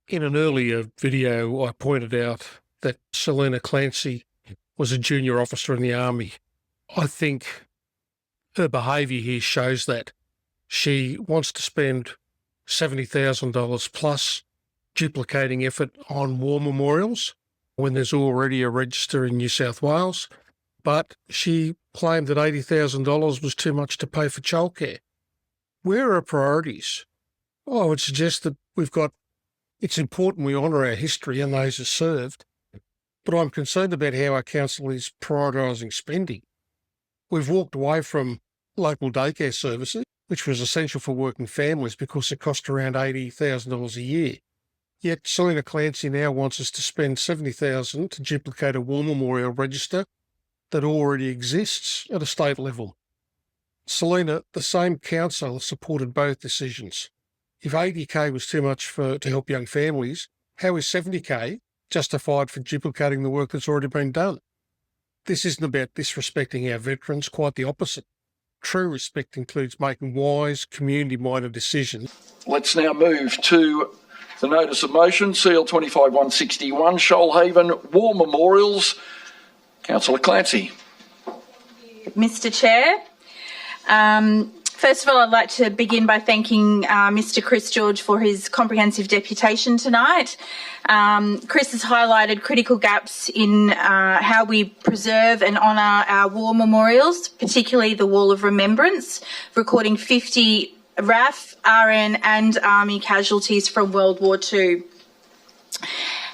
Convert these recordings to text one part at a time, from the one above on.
In an earlier video, I pointed out that Cr Clancy was a junior officer in the Army. I think her behaviour here shows that. She wants to spend $70,000 plus duplicating effort on war memorials when there's already a register in New South Wales, but she claimed that $80,000 was too much to pay for childcare. Where are our priorities? I would suggest that it's important we honour our history and those who served, but I'm concerned about how our council is prioritising spending. We've walked away from local daycare services, which was essential for working families because it cost around $80,000 a year. Yet Cr Clancy now wants us to spend $70,000 to duplicate a war memorial register that already exists at a state level. Selena, the same council supported both decisions. If $80,000 was too much to help young families, how is $70,000 justified for duplicating the work that's already been done? This isn't about disrespecting our veterans, quite the opposite. True respect includes making wise, community-minded decisions. Let's now move to the notice of motion, CL 25-161, Shoalhaven War Memorials. Councillor Clancy. Mr Chair. First of all, I'd like to begin by thanking Mr Chris George for his comprehensive deputation tonight. Chris has highlighted critical gaps in how we preserve and honour our war memorials, particularly the Wall of Remembrance, recording 50 RAF, RN and Army casualties from World War II.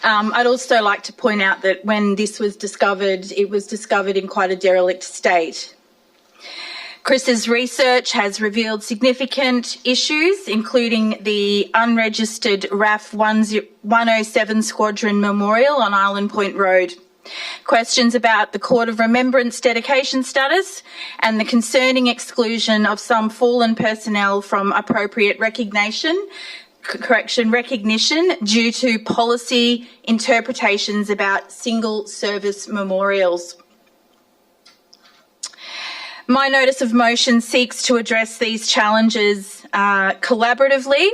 I'd also like to point out that when this was discovered, it was discovered in quite a derelict state. Chris's research has revealed significant issues, including the unregistered RAF 107 Squadron Memorial on Island Point Road, questions about the Court of Remembrance dedication status, and the concerning exclusion of some fallen personnel from appropriate recognition due to policy interpretations about single service memorials. My notice of motion seeks to address these challenges collaboratively.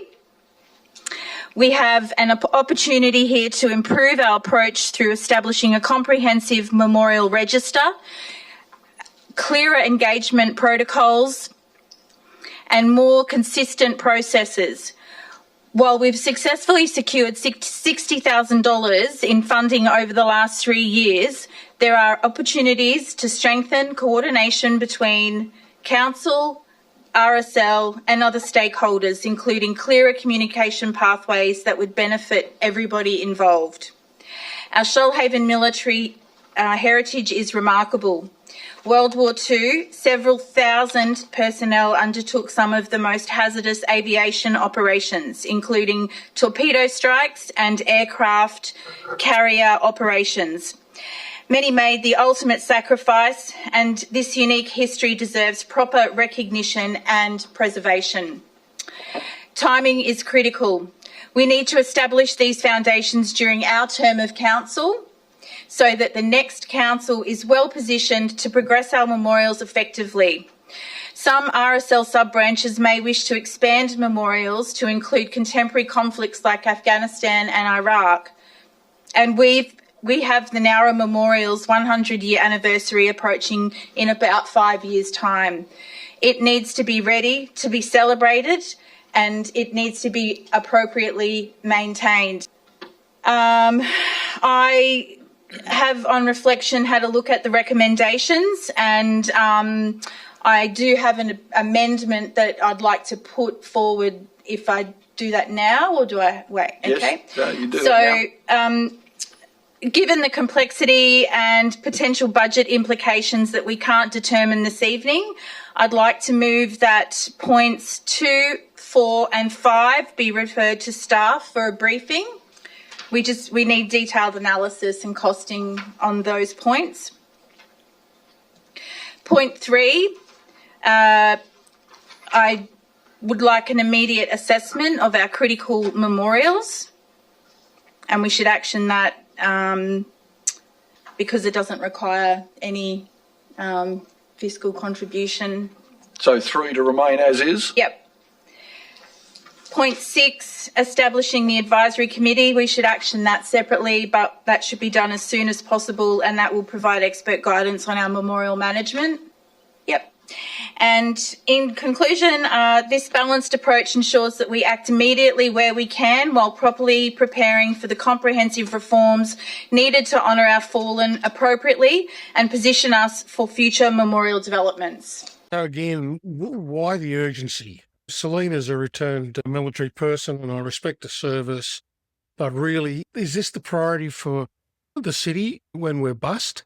We have an opportunity here to improve our approach through establishing a comprehensive memorial register, clearer engagement protocols, and more consistent processes. While we've successfully secured $60,000 in funding over the last 3 years, there are opportunities to strengthen coordination between Council, RSL and other stakeholders, including clearer communication pathways that would benefit everybody involved. Our Shoalhaven military heritage is remarkable. World War II, several thousand personnel undertook some of the most hazardous aviation operations, including torpedo strikes and aircraft carrier operations. Many made the ultimate sacrifice, and this unique history deserves proper recognition and preservation. Timing is critical. We need to establish these foundations during our term of council so that the next council is well positioned to progress our memorials effectively. Some RSL sub-branches may wish to expand memorials to include contemporary conflicts like Afghanistan and Iraq, and we have the Nowra Memorial's 100-year anniversary approaching in about 5 years' time. It needs to be ready to be celebrated and it needs to be appropriately maintained. I have, on reflection, had a look at the recommendations, and I do have an amendment that I'd like to put forward. If I do that now, or do I wait? Okay. Yes, you do it now. Given the complexity and potential budget implications that we can't determine this evening, I'd like to move that points 2, 4 and 5 be referred to staff for a briefing. We need detailed analysis and costing on those points. Point 3, I would like an immediate assessment of our critical memorials, and we should action that because it doesn't require any fiscal contribution. So 3 to remain as is? Yep. Point 6, establishing the advisory committee. We should action that separately, but that should be done as soon as possible, and that will provide expert guidance on our memorial management. Yep. And in conclusion, this balanced approach ensures that we act immediately where we can while properly preparing for the comprehensive reforms needed to honour our fallen appropriately and position us for future memorial developments. So again, why the urgency? Selena's a returned military person and I respect the service, but really, is this the priority for the city when we're bust?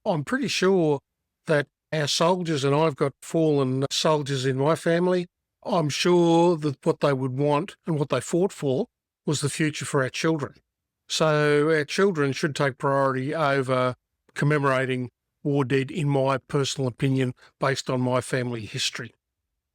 I'm pretty sure that our soldiers, and I've got fallen soldiers in my family, I'm sure that what they would want and what they fought for was the future for our children. So our children should take priority over commemorating war dead, in my personal opinion, based on my family history.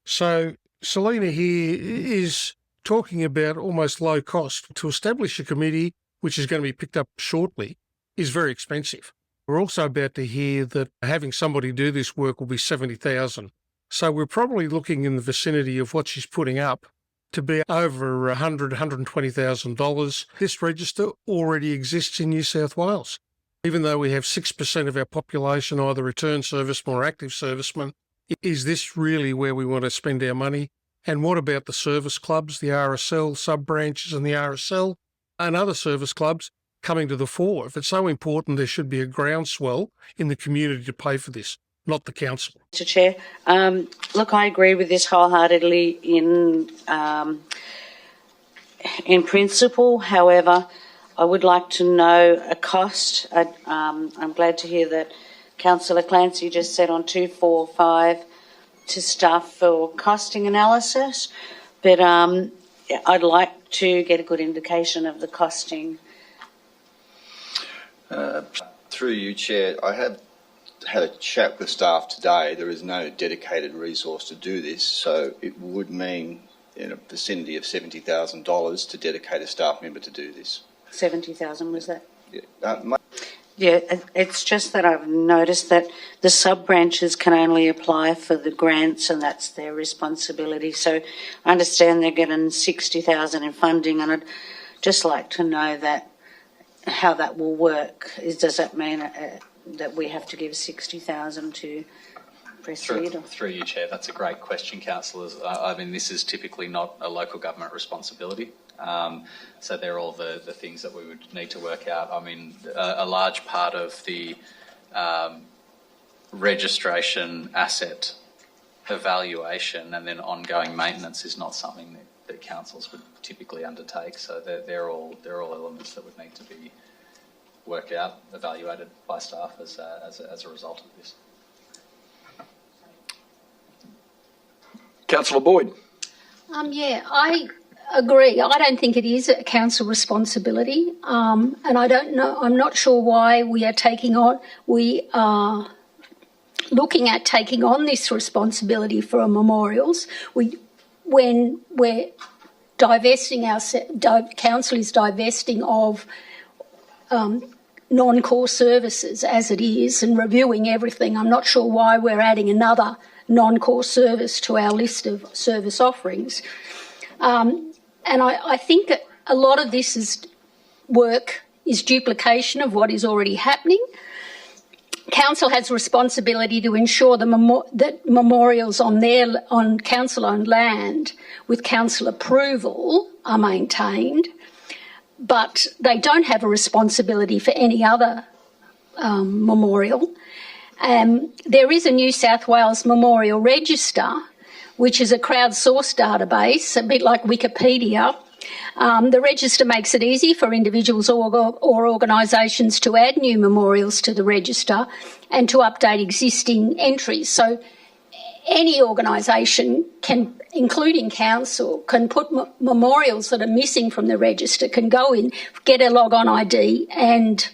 So Selena here is talking about almost low cost. To establish a committee, which is going to be picked up shortly, is very expensive. We're also about to hear that having somebody do this work will be $70,000. So we're probably looking in the vicinity of what she's putting up to be over $100,000, $120,000. This register already exists in New South Wales. Even though we have 6% of our population either return servicemen or active servicemen, is this really where we want to spend our money? And what about the service clubs, the RSL sub-branches and the RSL and other service clubs coming to the fore? If it's so important, there should be a groundswell in the community to pay for this, not the council. Mr. Chair, look, I agree with this wholeheartedly in principle. However, I would like to know a cost. I'm glad to hear that Councillor Clancy just said on 245 to staff for costing analysis, but I'd like to get a good indication of the costing. Through you, Chair, I have had a chat with staff today. There is no dedicated resource to do this, so it would mean in a vicinity of $70,000 to dedicate a staff member to do this. 70,000 was that? Yeah. Yeah, it's just that I've noticed that the sub-branches can only apply for the grants and that's their responsibility. So I understand they're getting 60,000 in funding, and I'd just like to know that how that will work. Does that mean that we have to give 60,000 to proceed? Through you, Chair, that's a great question, councillors. I mean, this is typically not a local government responsibility. So they're all the things that we would need to work out. I mean, a large part of the registration asset evaluation and then ongoing maintenance is not something that councils would typically undertake. So they're all elements that would need to be worked out, evaluated by staff as a result of this. Councillor Boyd. Yeah, I agree. I don't think it is a council responsibility, and I don't know. I'm not sure why we are looking at taking on this responsibility for our memorials. When we're divesting council is divesting of non-core services as it is and reviewing everything. I'm not sure why we're adding another non-core service to our list of service offerings. And I think that a lot of this work is duplication of what is already happening. Council has a responsibility to ensure that memorials on council-owned land with council approval are maintained, but they don't have a responsibility for any other memorial. There is a New South Wales Memorial Register, which is a crowdsourced database, a bit like Wikipedia. The register makes it easy for individuals or organisations to add new memorials to the register and to update existing entries. So any organisation can, including council, can put memorials that are missing from the register, can go in, get a log-on ID and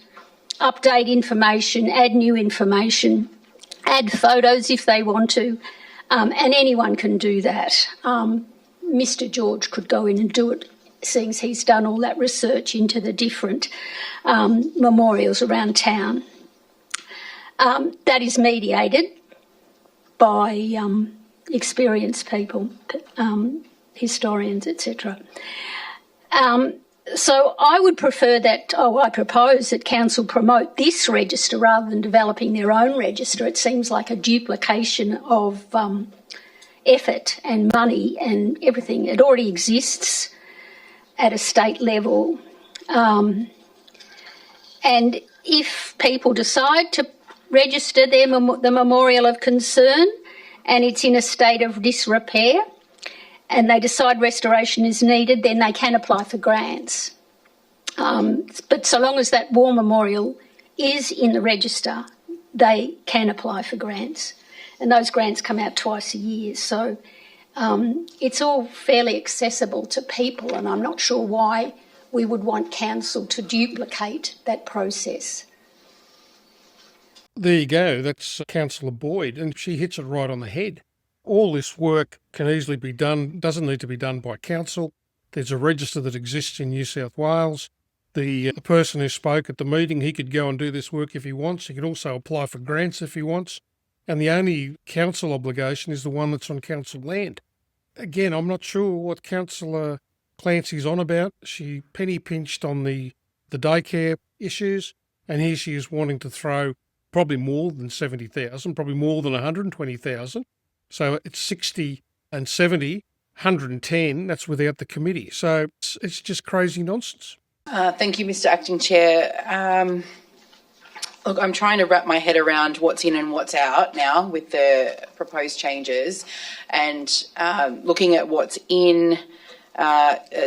update information, add new information, add photos if they want to, and anyone can do that. Mr. George could go in and do it, seeing as he's done all that research into the different memorials around town. That is mediated by experienced people. historians, etc. So I would prefer that, I propose that council promote this register rather than developing their own register. It seems like a duplication of effort and money and everything. It already exists at a state level. And if people decide to register the memorial of concern and it's in a state of disrepair, and they decide restoration is needed, then they can apply for grants. But so long as that war memorial is in the register, they can apply for grants. And those grants come out twice a year. So it's all fairly accessible to people, and I'm not sure why we would want council to duplicate that process. There you go. That's Councillor Boyd, and she hits it right on the head. All this work can easily be done, doesn't need to be done by council. There's a register that exists in New South Wales. The person who spoke at the meeting, he could go and do this work if he wants. He could also apply for grants if he wants. And the only council obligation is the one that's on council land. Again, I'm not sure what Councillor Clancy's on about. She penny pinched on the daycare issues, and here she is wanting to throw probably more than 70,000, probably more than 120,000. So it's 60 and 70, 110, that's without the committee. So it's just crazy nonsense. Thank you, Mr Acting Chair. Look, I'm trying to wrap my head around what's in and what's out now with the proposed changes, and looking at what's in,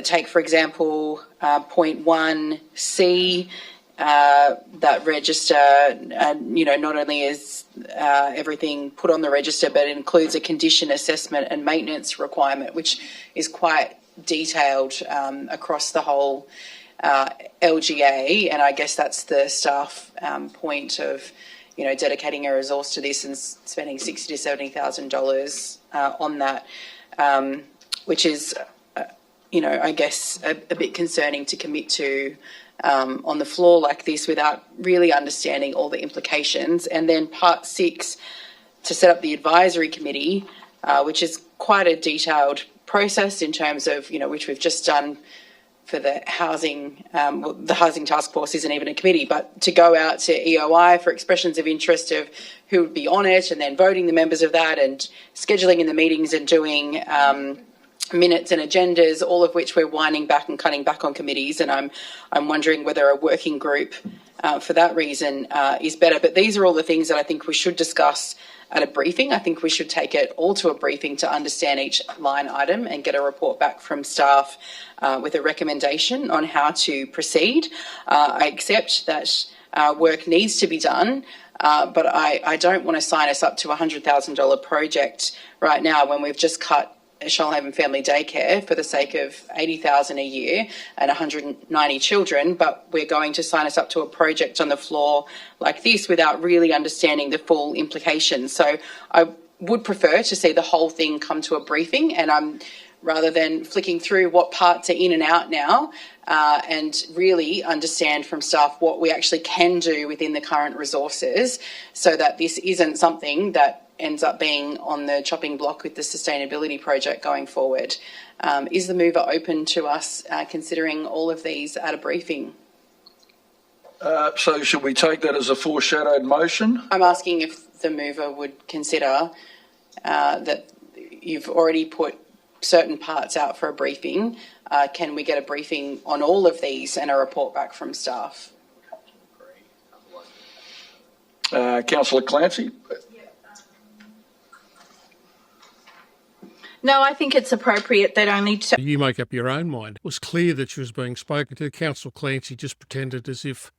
take for example point 1C, that register, not only is everything put on the register, but it includes a condition assessment and maintenance requirement, which is quite detailed across the whole LGA, and I guess that's the staff point of, dedicating a resource to this and spending $60,000 to $70,000 on that, which is, I guess a bit concerning to commit to on the floor like this without really understanding all the implications. And then part 6, to set up the advisory committee, which is quite a detailed process in terms of, which we've just done for the housing, the housing task force isn't even a committee, but to go out to EOI for expressions of interest of who would be on it, and then voting the members of that, and scheduling in the meetings and doing minutes and agendas, all of which we're winding back and cutting back on committees. And I'm wondering whether a working group for that reason is better. But these are all the things that I think we should discuss at a briefing. I think we should take it all to a briefing to understand each line item and get a report back from staff with a recommendation on how to proceed. I accept that work needs to be done, but I don't want to sign us up to a $100,000 project right now when we've just cut Shoalhaven Family Daycare for the sake of $80,000 a year and 190 children, but we're going to sign us up to a project on the floor like this without really understanding the full implications. So I would prefer to see the whole thing come to a briefing, and rather than flicking through what parts are in and out now, and really understand from staff what we actually can do within the current resources, so that this isn't something that ends up being on the chopping block with the sustainability project going forward. Is the mover open to us considering all of these at a briefing? So should we take that as a foreshadowed motion? I'm asking if the mover would consider that you've already put certain parts out for a briefing. Can we get a briefing on all of these and a report back from staff? Councillor Clancy? No, I think it's appropriate that only to... You make up your own mind. It was clear that she was being spoken to. Councillor Clancy just pretended as if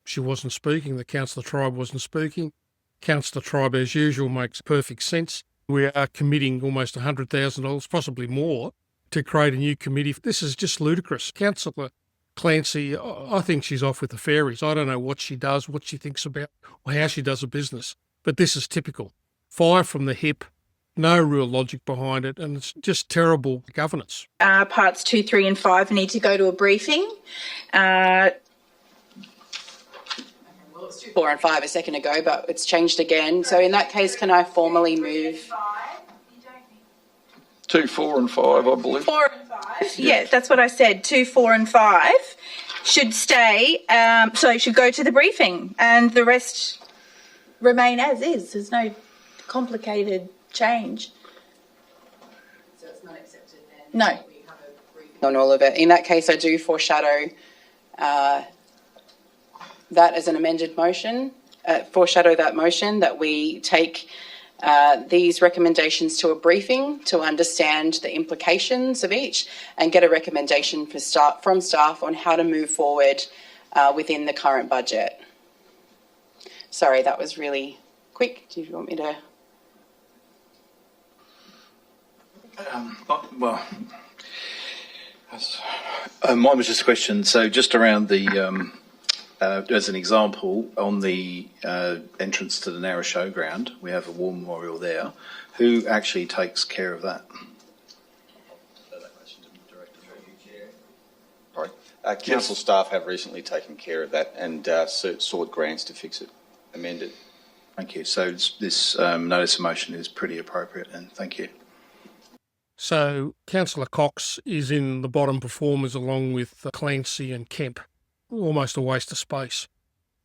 she wasn't speaking, the Councillor Tribe wasn't speaking. Councillor Tribe, as usual, makes perfect sense. We are committing almost $100,000, possibly more, to create a new committee. This is just ludicrous. Councillor Clancy, I think she's off with the fairies. I don't know what she does, what she thinks about, or how she does a business. But this is typical. Fire from the hip, no real logic behind it, and it's just terrible governance. Parts 2, 3 and 5 need to go to a briefing. Well, it was 2, 4 and 5 a second ago, but it's changed again. So in that case, can I formally move? 2, 4 and 5, I believe. 4 and 5, yeah, that's what I said. 2, 4 and 5 should stay, so should go to the briefing, and the rest remain as is. There's no complicated change. So it's not accepted then? No. We have a briefing on all of it. In that case, I do foreshadow that as an amended motion, foreshadow that motion that we take these recommendations to a briefing to understand the implications of each and get a recommendation from staff on how to move forward within the current budget. Sorry, that was really quick. Do you want me to? Mine was just a question. So just around the, as an example, on the entrance to the narrow showground, we have a war memorial there. Who actually takes care of that? Council staff have recently taken care of that and sought grants to fix it, amend it. Thank you. So this notice of motion is pretty appropriate, and thank you. So Councillor Cox is in the bottom performers along with Clancy and Kemp. Almost a waste of space.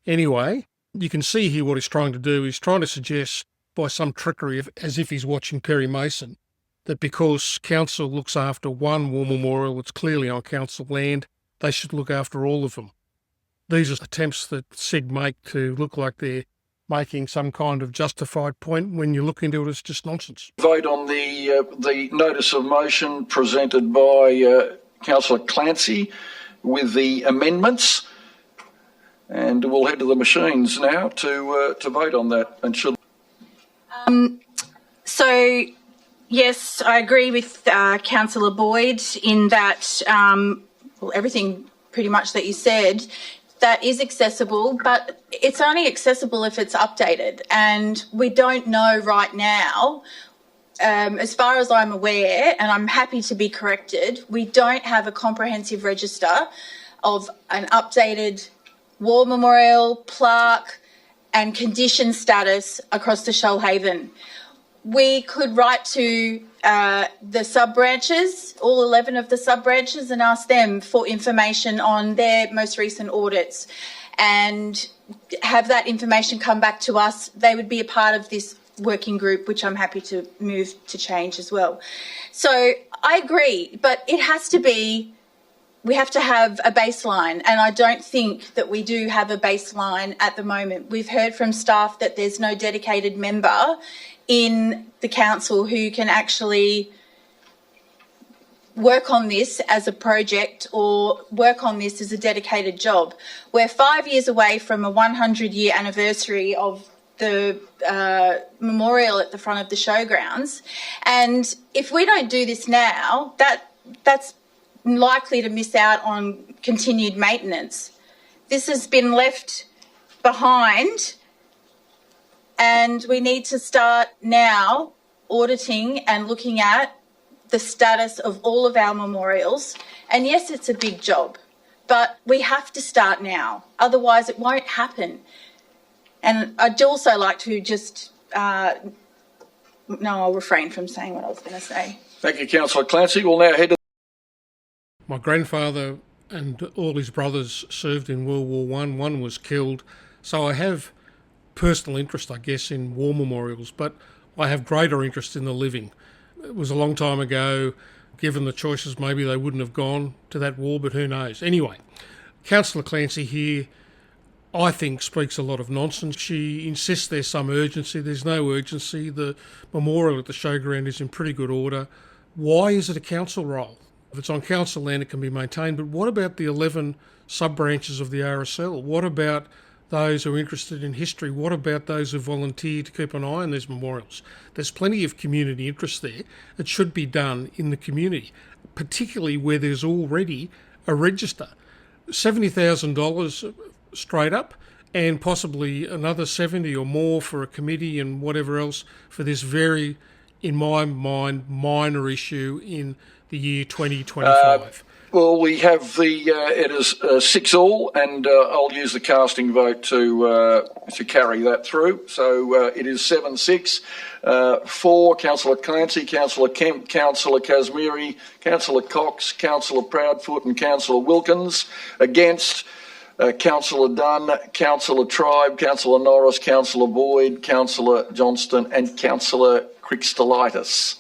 Anyway, you can see here what he's trying to do. He's trying to suggest by some trickery, as if he's watching Perry Mason, that because council looks after one war memorial that's clearly on council land, they should look after all of them. These are attempts that SIG make to look like they're making some kind of justified point. When you look into it, it's just nonsense. Vote on the notice of motion presented by Councillor Clancy with the amendments, and we'll head to the machines now to vote on that. And should So, yes, I agree with Councillor Boyd in that, well, everything pretty much that you said, that is accessible, but it's only accessible if it's updated. And we don't know right now, as far as I'm aware, and I'm happy to be corrected, we don't have a comprehensive register of an updated war memorial, plaque and condition status across the Shoalhaven. We could write to the sub-branches, all 11 of the sub-branches, and ask them for information on their most recent audits and have that information come back to us. They would be a part of this working group, which I'm happy to move to change as well. So I agree, but it has to be, we have to have a baseline, and I don't think that we do have a baseline at the moment. We've heard from staff that there's no dedicated member in the council who can actually work on this as a project or work on this as a dedicated job. We're 5 years away from a 100-year anniversary of the memorial at the front of the showgrounds, and if we don't do this now, that's likely to miss out on continued maintenance. This has been left behind, and we need to start now auditing and looking at the status of all of our memorials. And yes, it's a big job, but we have to start now, otherwise it won't happen. And I'd also like to just, no, I'll refrain from saying what I was going to say. Thank you, Councillor Clancy. We'll now head to... My grandfather and all his brothers served in World War One. One was killed. So I have personal interest, I guess, in war memorials, but I have greater interest in the living. It was a long time ago. Given the choices, maybe they wouldn't have gone to that war, but who knows? Anyway, Councillor Clancy here, I think, speaks a lot of nonsense. She insists there's some urgency. There's no urgency. The memorial at the showground is in pretty good order. Why is it a council role? If it's on council land, it can be maintained. But what about the 11 sub-branches of the RSL? What about those who are interested in history? What about those who volunteer to keep an eye on these memorials? There's plenty of community interest there. It should be done in the community, particularly where there's already a register. $70,000 straight up, and possibly another 70 or more for a committee and whatever else for this very, in my mind, minor issue in the year 2025. Well, we have it is 6-all, and I'll use the casting vote to carry that through. So it is 7-6 for Councillor Clancy, Councillor Kemp, Councillor Kazmiri, Councillor Cox, Councillor Proudfoot and Councillor Wilkins. Against Councillor Dunn, Councillor Tribe, Councillor Norris, Councillor Boyd, Councillor Johnston and Councillor Christolitis.